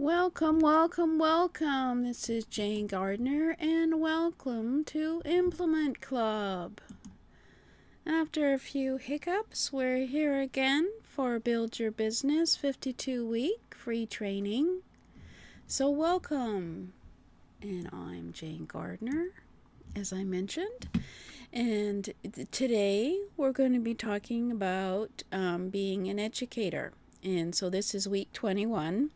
Welcome, welcome, welcome. This is Jane Gardner, and welcome to Implement Club. After a few hiccups, we're here again for Build Your Business 52-week free training. So welcome. And I'm Jane Gardner, as I mentioned. And today we're going to be talking about being an educator. And so this is week 21.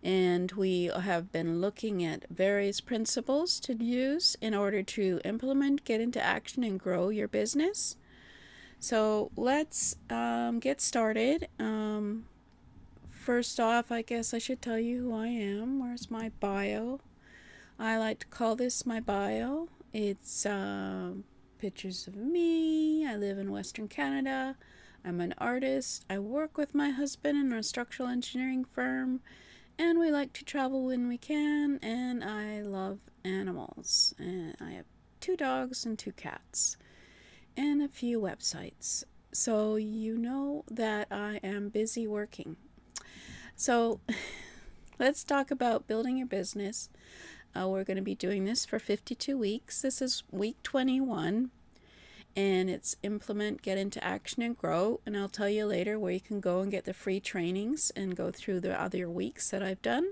And we have been looking at various principles to use in order to implement, get into action, and grow your business. So let's get started. First off, I guess I should tell you who I am. Where's my bio? I like to call this my bio. It's pictures of me. I live in Western Canada. I'm an artist. I work with my husband in a structural engineering firm. And we like to travel when we can, and I love animals. And I have 2 dogs and 2 cats, and a few websites. So you know that I am busy working. So let's talk about building your business. We're going to be doing this for 52 weeks. This is week 21. And it's implement, get into action, and grow. And I'll tell you later where you can go and get the free trainings and go through the other weeks that I've done.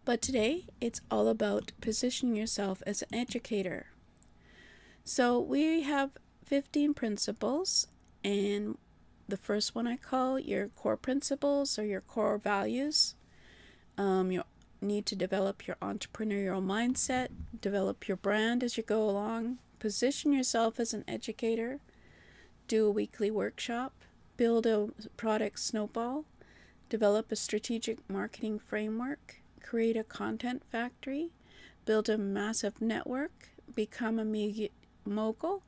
But today, it's all about positioning yourself as an educator. So we have 15 principles, and the first one I call your core principles or your core values. You need to develop your entrepreneurial mindset, develop your brand as you go along. Position yourself as an educator, do a weekly workshop, build a product snowball, develop a strategic marketing framework, create a content factory, build a massive network, become a media mogul,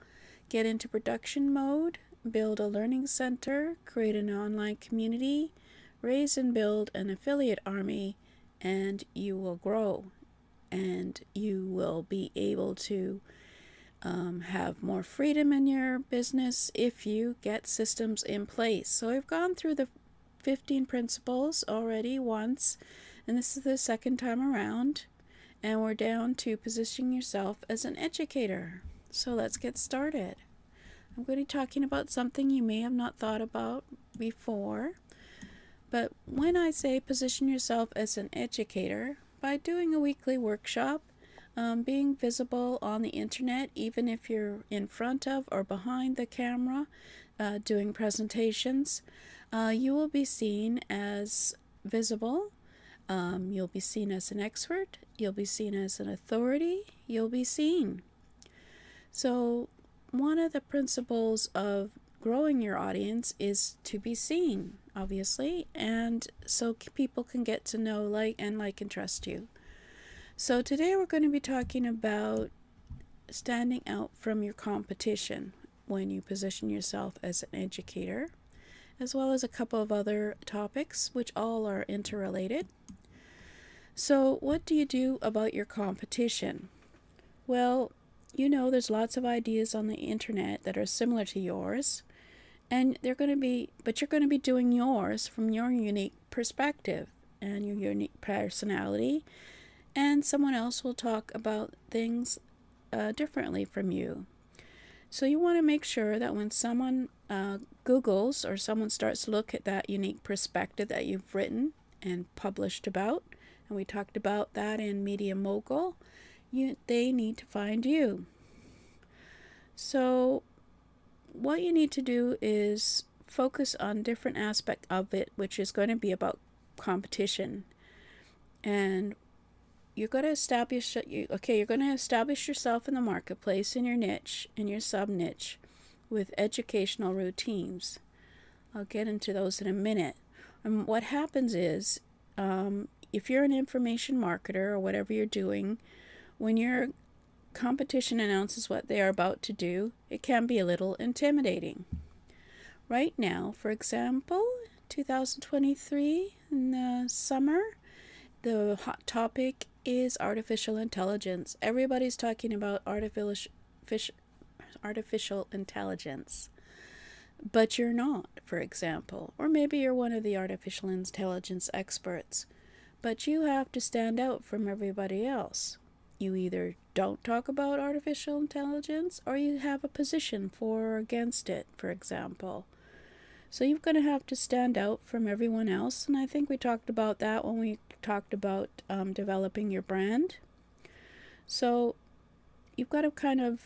get into production mode, build a learning center, create an online community, raise and build an affiliate army, and you will grow, and you will be able to have more freedom in your business if you get systems in place. So I've gone through the 15 principles already once, and this is the second time around, and we're down to positioning yourself as an educator. So let's get started. I'm going to be talking about something you may have not thought about before, but when I say position yourself as an educator, by doing a weekly workshop, being visible on the internet, even if you're in front of or behind the camera doing presentations, you will be seen as visible. You'll be seen as an expert. You'll be seen as an authority. You'll be seen. So one of the principles of growing your audience is to be seen, obviously, and so people can get to know, like and trust you. So today we're going to be talking about standing out from your competition when you position yourself as an educator, as well as a couple of other topics which all are interrelated. So what do you do about your competition? Well, you know there's lots of ideas on the internet that are similar to yours, and you're going to be doing yours from your unique perspective and your unique personality. And someone else will talk about things differently from you. So you want to make sure that when someone Googles or someone starts to look at that unique perspective that you've written and published about, and we talked about that in Media Mogul, they need to find you. So what you need to do is focus on different aspect of it, which is going to be about competition. And you're going to establish yourself in the marketplace, in your niche, in your sub-niche, with educational routines. I'll get into those in a minute. And what happens is, if you're an information marketer or whatever you're doing, when your competition announces what they are about to do, it can be a little intimidating. Right now, for example, 2023 in the summer, the hot topic is artificial intelligence. Everybody's talking about artificial intelligence. but you're not, for example. Or maybe you're one of the artificial intelligence experts, but you have to stand out from everybody else. You either don't talk about artificial intelligence or you have a position for or against it, for example. So you're going to have to stand out from everyone else, and I think we talked about that when we talked about developing your brand. So you've got to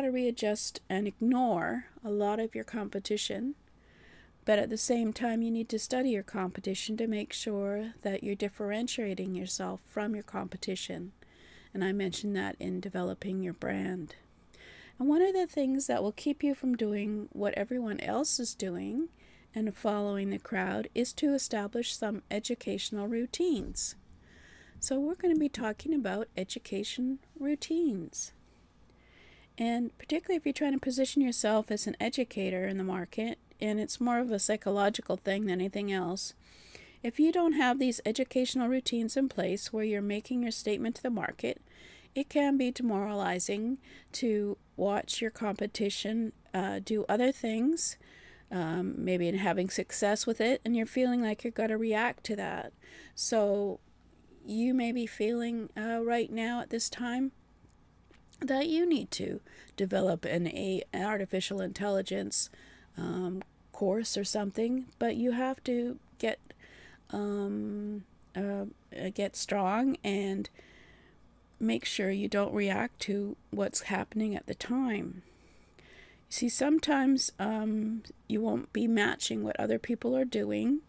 readjust and ignore a lot of your competition, but at the same time you need to study your competition to make sure that you're differentiating yourself from your competition. And I mentioned that in developing your brand. And one of the things that will keep you from doing what everyone else is doing and following the crowd is to establish some educational routines. So we're going to be talking about education routines. And particularly if you're trying to position yourself as an educator in the market, and it's more of a psychological thing than anything else, if you don't have these educational routines in place where you're making your statement to the market, it can be demoralizing to watch your competition do other things, maybe in having success with it, and you're feeling like you're going to react to that. So you may be feeling right now at this time that you need to develop an artificial intelligence course or something, but you have to get strong and make sure you don't react to what's happening at the time. See, sometimes you won't be matching what other people are doing,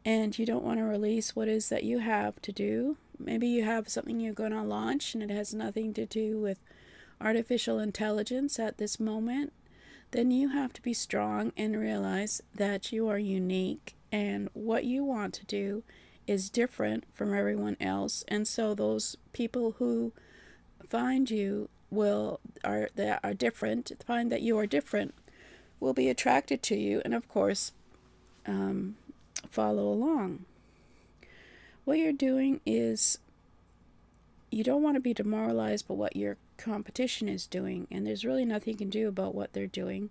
and you don't want to release what is that you have to do. Maybe you have something you're going to launch and it has nothing to do with artificial intelligence at this moment. Then you have to be strong and realize that you are unique and what you want to do is different from everyone else. And so those people who find you that are different, find that you are different, will be attracted to you and of course follow along. What you're doing is you don't want to be demoralized by what your competition is doing, and there's really nothing you can do about what they're doing.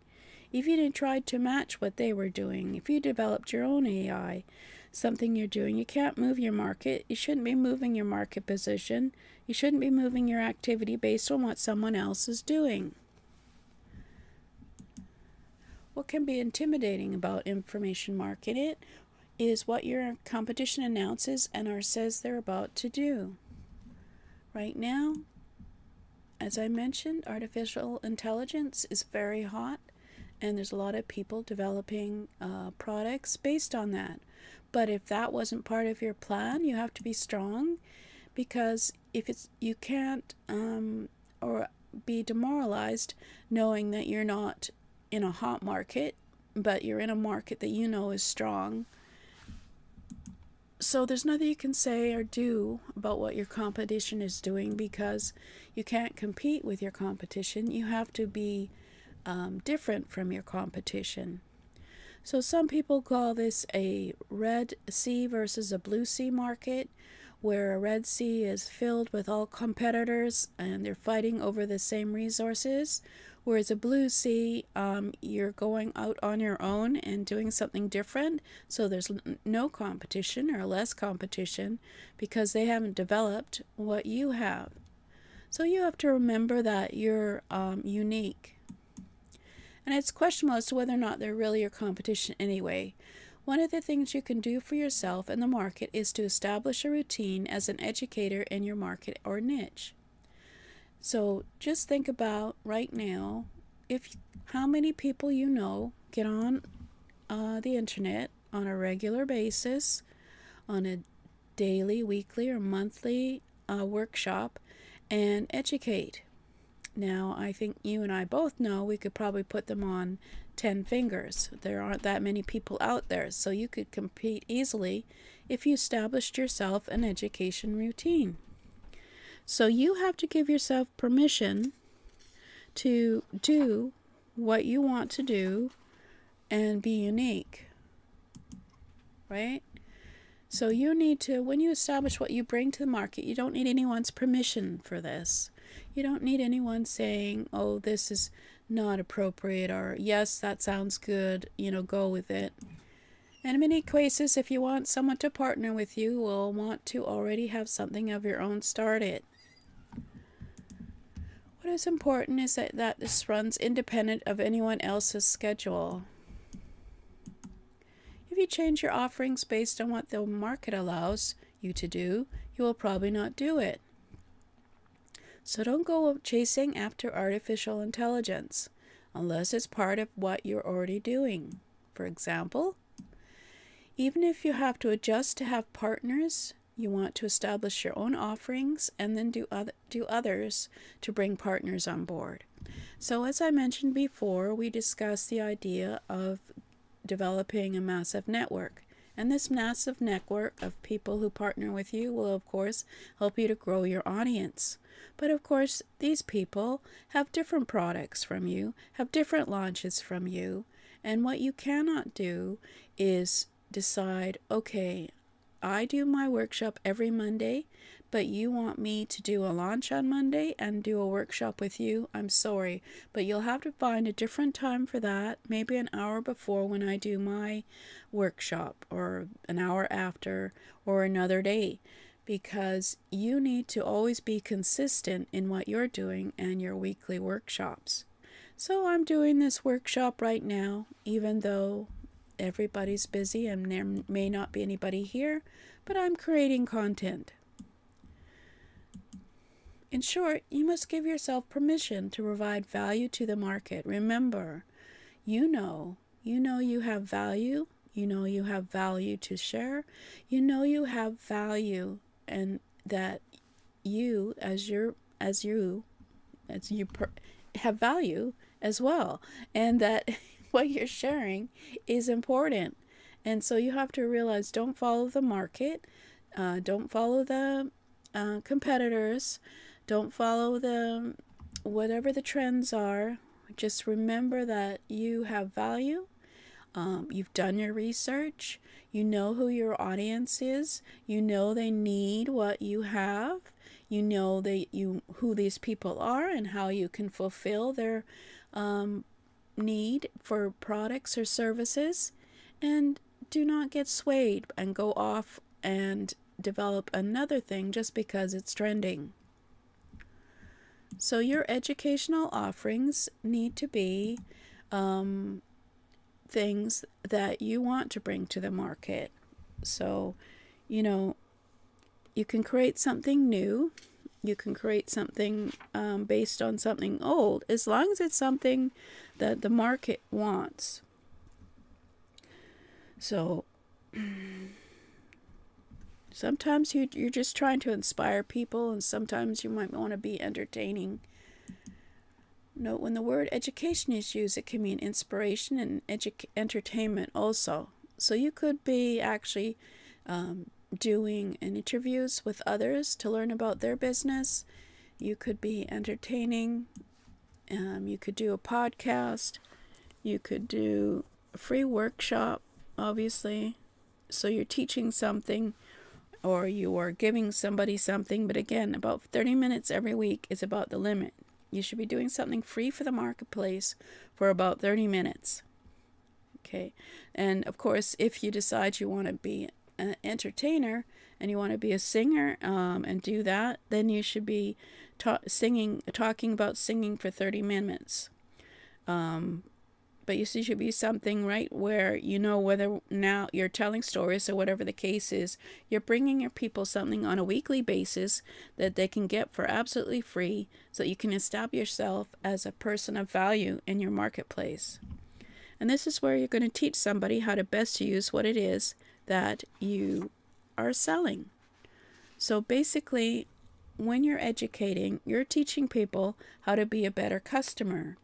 If you didn't try to match what they were doing, if you developed your own AI, something you're doing, you can't move your market. You shouldn't be moving your market position. You shouldn't be moving your activity based on what someone else is doing. What can be intimidating about information marketing is what your competition announces and or says they're about to do. Right now, as I mentioned, artificial intelligence is very hot, and there's a lot of people developing products based on that. But if that wasn't part of your plan, you have to be strong, because you can't or be demoralized knowing that you're not in a hot market, but you're in a market that you know is strong. So there's nothing you can say or do about what your competition is doing, because you can't compete with your competition. You have to be different from your competition. So some people call this a red sea versus a blue sea market, where a red sea is filled with all competitors and they're fighting over the same resources, whereas a blue sea, you're going out on your own and doing something different, so there's no competition or less competition because they haven't developed what you have. So you have to remember that you're unique. And it's questionable as to whether or not they're really your competition anyway. One of the things you can do for yourself in the market is to establish a routine as an educator in your market or niche. So just think about right now, how many people you know get on the internet on a regular basis, on a daily, weekly, or monthly workshop and educate. Now, I think you and I both know we could probably put them on 10 fingers. There aren't that many people out there, so you could compete easily if you established yourself an education routine. So you have to give yourself permission to do what you want to do and be unique, right? So you need to, when you establish what you bring to the market, you don't need anyone's permission for this. You don't need anyone saying, oh, this is not appropriate, or yes, that sounds good, go with it. And in many cases, if you want someone to partner with you, will want to already have something of your own started. What is important is that this runs independent of anyone else's schedule. If you change your offerings based on what the market allows you to do, you will probably not do it. So don't go chasing after artificial intelligence unless it's part of what you're already doing. For example, even if you have to adjust to have partners, you want to establish your own offerings and then do others to bring partners on board. So as I mentioned before, we discussed the idea of developing a massive network. And this massive network of people who partner with you will, of course, help you to grow your audience. But of course, these people have different products from you, have different launches from you. And what you cannot do is decide, okay, I do my workshop every Monday, but you want me to do a launch on Monday and do a workshop with you. I'm sorry, but you'll have to find a different time for that, maybe an hour before when I do my workshop, or an hour after, or another day, because you need to always be consistent in what you're doing and your weekly workshops. So I'm doing this workshop right now, even though everybody's busy and there may not be anybody here, but I'm creating content. In short, you must give yourself permission to provide value to the market. Remember, you know you have value, you have value to share, you have value, and that you have value as well, and that what you're sharing is important. And so you have to realize, don't follow the market, don't follow the competitors, don't follow the whatever the trends are. Just remember that you have value. You've done your research. You know who your audience is. You know they need what you have. You know who these people are and how you can fulfill their need for products or services. And do not get swayed and go off and develop another thing just because it's trending. So your educational offerings need to be things that you want to bring to the market. So, you can create something new. You can create something based on something old, as long as it's something that the market wants. So sometimes you're just trying to inspire people, and sometimes you might want to be entertaining. Note, when the word education is used, it can mean inspiration and entertainment also. So you could be actually doing interviews with others to learn about their business. You could be entertaining. You could do a podcast. You could do a free workshop, obviously. So you're teaching something, or you are giving somebody something. But again, about 30 minutes every week is about the limit. You should be doing something free for the marketplace for about 30 minutes. Okay. And of course, if you decide you want to be an entertainer and you want to be a singer and do that, then you should be talking about singing for 30 minutes. But you see, should be something, right, where whether now you're telling stories or whatever the case is, you're bringing your people something on a weekly basis that they can get for absolutely free, so you can establish yourself as a person of value in your marketplace. And this is where you're going to teach somebody how to best use what it is that you are selling. So basically, when you're educating, you're teaching people how to be a better customer.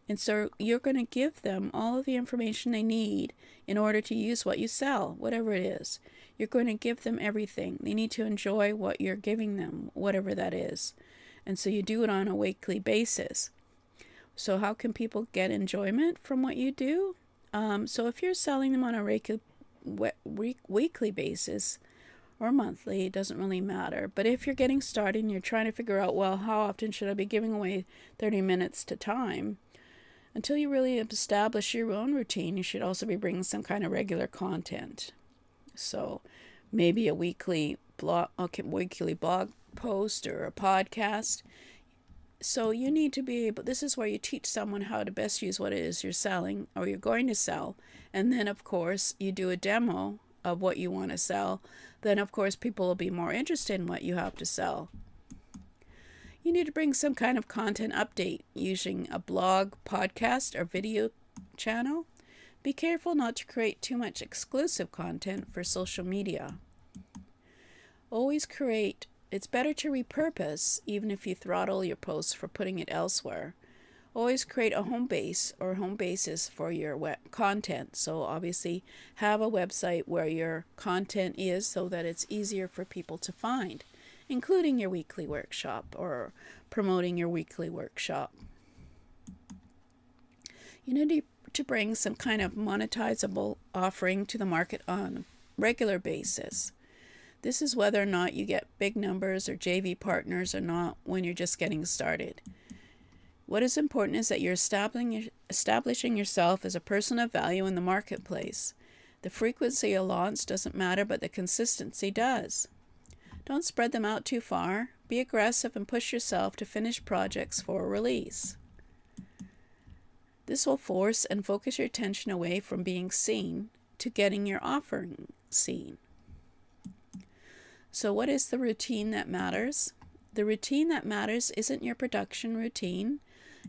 And so you're going to give them all of the information they need in order to use what you sell, whatever it is. You're going to give them everything. They need to enjoy what you're giving them, whatever that is. And so you do it on a weekly basis. So how can people get enjoyment from what you do? So if you're selling them on a weekly basis or monthly, it doesn't really matter. But if you're getting started and you're trying to figure out, well, how often should I be giving away 30 minutes to time? Until you really establish your own routine, you should also be bringing some kind of regular content. So maybe a weekly blog post or a podcast. So you need to be able, this is where you teach someone how to best use what it is you're selling or you're going to sell. And then, of course, you do a demo of what you want to sell. Then, of course, people will be more interested in what you have to sell. You need to bring some kind of content update using a blog, podcast, or video channel. Be careful not to create too much exclusive content for social media. Always create. It's better to repurpose, even if you throttle your posts for putting it elsewhere. Always create a home base or home basis for your content. So obviously have a website where your content is so that it's easier for people to find, including your weekly workshop or promoting your weekly workshop. You need to bring some kind of monetizable offering to the market on a regular basis. This is whether or not you get big numbers or JV partners or not when you're just getting started. What is important is that you're establishing yourself as a person of value in the marketplace. The frequency of launch doesn't matter, but the consistency does. Don't spread them out too far. Be aggressive and push yourself to finish projects for release. This will force and focus your attention away from being seen to getting your offering seen. So what is the routine that matters? The routine that matters isn't your production routine.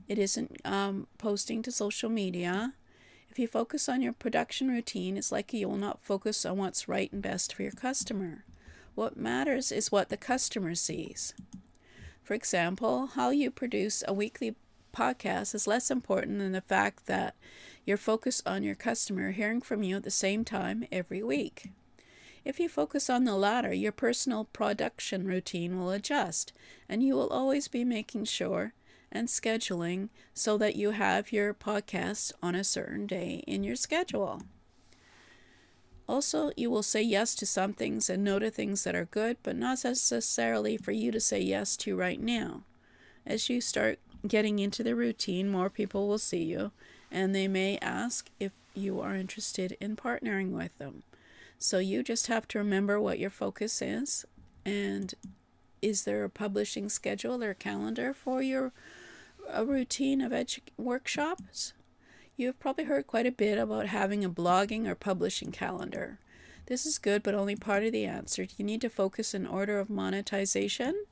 It isn't posting to social media. If you focus on your production routine, it's likely you will not focus on what's right and best for your customer. What matters is what the customer sees. For example, how you produce a weekly podcast is less important than the fact that you're focused on your customer hearing from you at the same time every week. If you focus on the latter, your personal production routine will adjust, and you will always be making sure and scheduling so that you have your podcast on a certain day in your schedule. Also, you will say yes to some things and no to things that are good, but not necessarily for you to say yes to right now. As you start getting into the routine, more people will see you, and they may ask if you are interested in partnering with them. So you just have to remember what your focus is, and is there a publishing schedule or calendar for your routine of workshops? You've probably heard quite a bit about having a blogging or publishing calendar. This is good, but only part of the answer. You need to focus in order of monetization.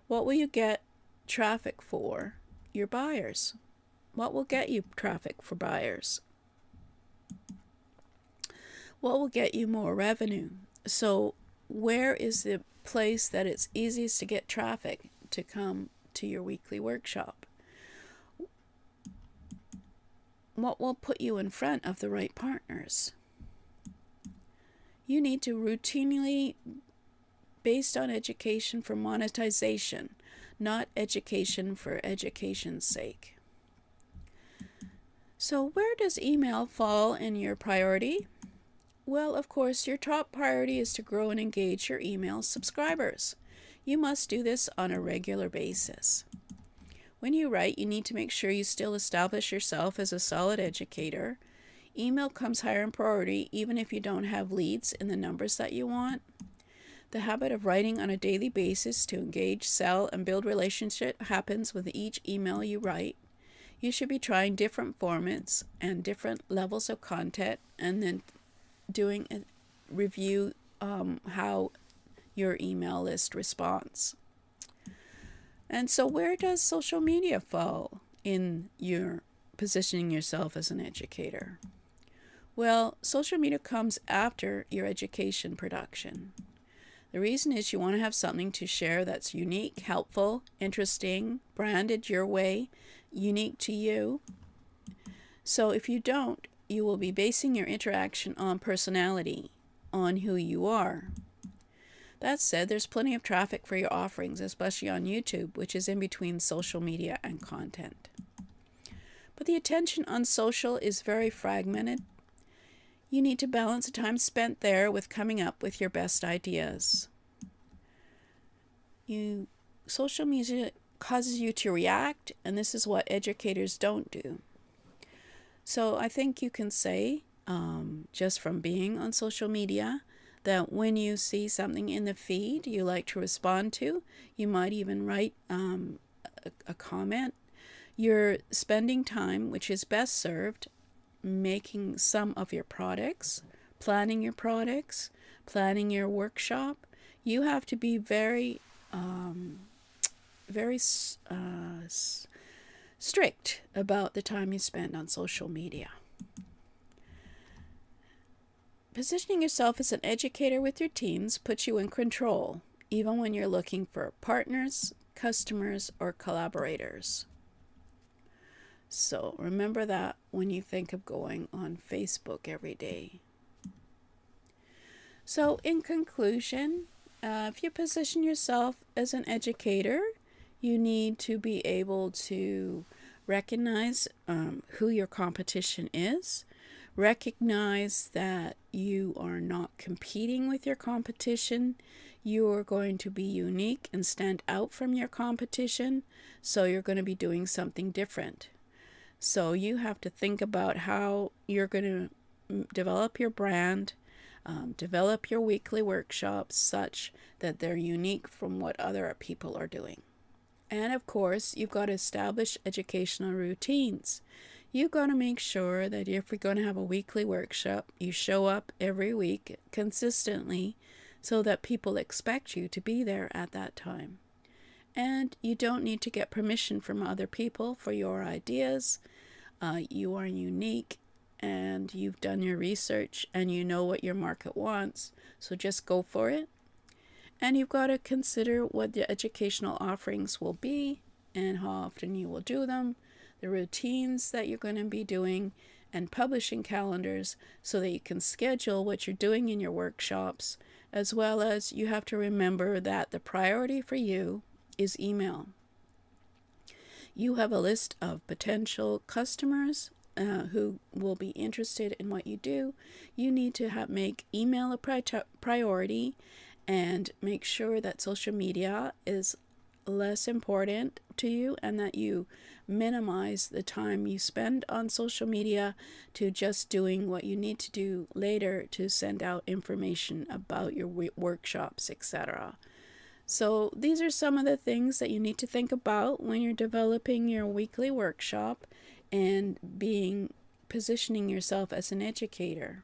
What will you get traffic for? Your buyers. What will get you traffic for buyers? What will get you more revenue? So where is the place that it's easiest to get traffic to come to your weekly workshop? What will put you in front of the right partners? You need to routinely, based on education for monetization, not education for education's sake. So where does email fall in your priority? Well, of course, your top priority is to grow and engage your email subscribers. You must do this on a regular basis. When you write, you need to make sure you still establish yourself as a solid educator. Email comes higher in priority even if you don't have leads in the numbers that you want. The habit of writing on a daily basis to engage, sell, and build relationship happens with each email you write. You should be trying different formats and different levels of content, and then doing a review how your email list responds. And so where does social media fall in your positioning yourself as an educator? Well, social media comes after your education production. The reason is you want to have something to share that's unique, helpful, interesting, branded your way, unique to you. So if you don't, you will be basing your interaction on personality, on who you are. That said, there's plenty of traffic for your offerings, especially on YouTube, which is in between social media and content. But the attention on social is very fragmented. You need to balance the time spent there with coming up with your best ideas. Social media causes you to react, and this is what educators don't do. So I think you can say, just from being on social media, that when you see something in the feed you like to respond to, you might even write a comment. You're spending time, which is best served, making some of your products, planning your products, planning your workshop. You have to be very, very strict about the time you spend on social media. Positioning yourself as an educator with your teams puts you in control, even when you're looking for partners, customers, or collaborators. So remember that when you think of going on Facebook every day. So in conclusion, if you position yourself as an educator, you need to be able to recognize who your competition is, recognize that you are not competing with your competition. You are going to be unique and stand out from your competition, so you're going to be doing something different. So you have to think about how you're going to develop your brand, develop your weekly workshops such that they're unique from what other people are doing. And of course, you've got to establish educational routines. You've got to make sure that if you're going to have a weekly workshop, you show up every week consistently so that people expect you to be there at that time. And you don't need to get permission from other people for your ideas. You are unique and you've done your research and you know what your market wants. So just go for it. And you've got to consider what the educational offerings will be and how often you will do them, the routines that you're going to be doing, and publishing calendars so that you can schedule what you're doing in your workshops, as well as you have to remember that the priority for you is email. You have a list of potential customers who will be interested in what you do. You need to make email a priority and make sure that social media is less important to you and that you minimize the time you spend on social media to just doing what you need to do later to send out information about your workshops, etc. So these are some of the things that you need to think about when you're developing your weekly workshop and positioning yourself as an educator.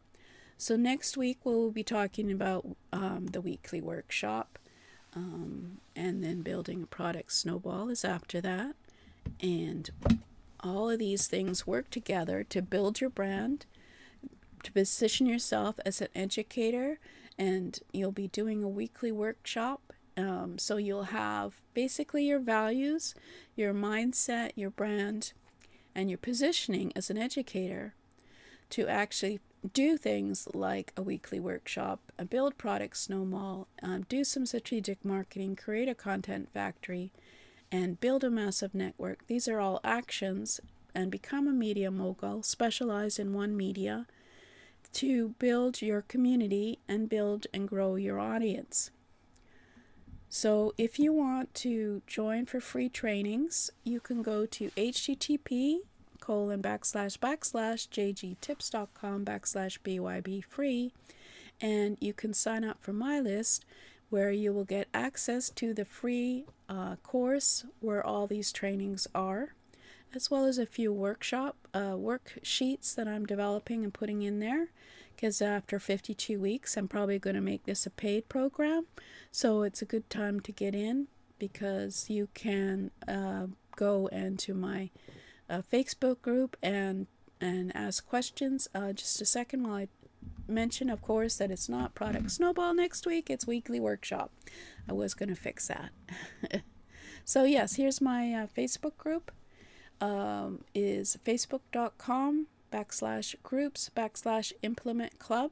So next week we'll be talking about the weekly workshop, and then building a product snowball is after that. And all of these things work together to build your brand, to position yourself as an educator, and you'll be doing a weekly workshop. So you'll have basically your values, your mindset, your brand, and your positioning as an educator to actually do things like a weekly workshop, build product snowball, do some strategic marketing, create a content factory, and build a massive network. These are all actions, and become a media mogul, specialize in one media to build your community and build and grow your audience. So if you want to join for free trainings, you can go to http://jgtips.com/BYB free, and you can sign up for my list where you will get access to the free course where all these trainings are, as well as a few worksheets that I'm developing and putting in there, because after 52 weeks I'm probably going to make this a paid program. So it's a good time to get in, because you can go into my Facebook group and ask questions. Just a second while I mention, of course, that it's not Product Snowball next week, it's weekly workshop. I was going to fix that. So yes, here's my Facebook group. Is facebook.com/groups/implement club,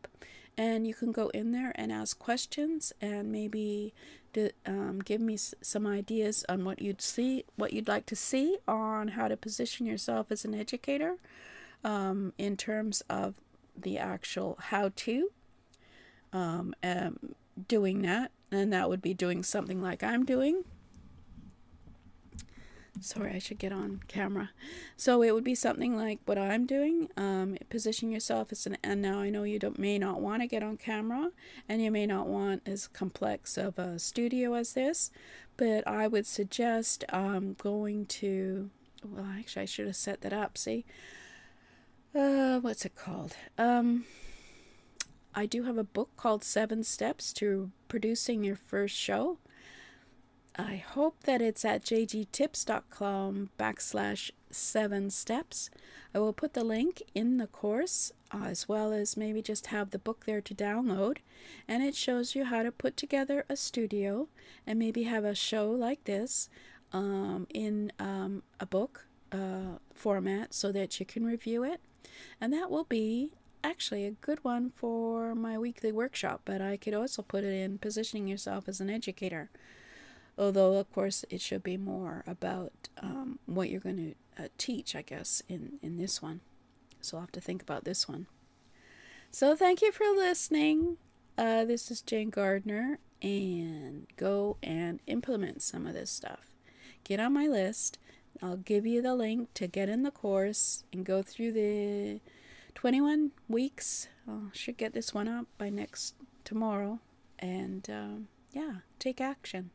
and you can go in there and ask questions and maybe give me some ideas on what you'd like to see on how to position yourself as an educator, in terms of the actual how-to doing that, and that would be doing something like I'm doing. Sorry, I should get on camera. So it would be something like what I'm doing. Position yourself as and now I know you may not want to get on camera, and you may not want as complex of a studio as this, but I would suggest going to. Well, actually, I should have set that up. See, what's it called? I do have a book called 7 Steps to Producing Your First Show. I hope that it's at jgtips.com/7steps. I will put the link in the course, as well as maybe just have the book there to download. And it shows you how to put together a studio and maybe have a show like this in a book format so that you can review it. And that will be actually a good one for my weekly workshop, but I could also put it in positioning yourself as an educator. Although, of course, it should be more about what you're going to teach, I guess, in this one. So I'll have to think about this one. So thank you for listening. This is Jane Gardner, and go and implement some of this stuff. Get on my list. I'll give you the link to get in the course and go through the 21 weeks. I should get this one up by tomorrow. And yeah, take action.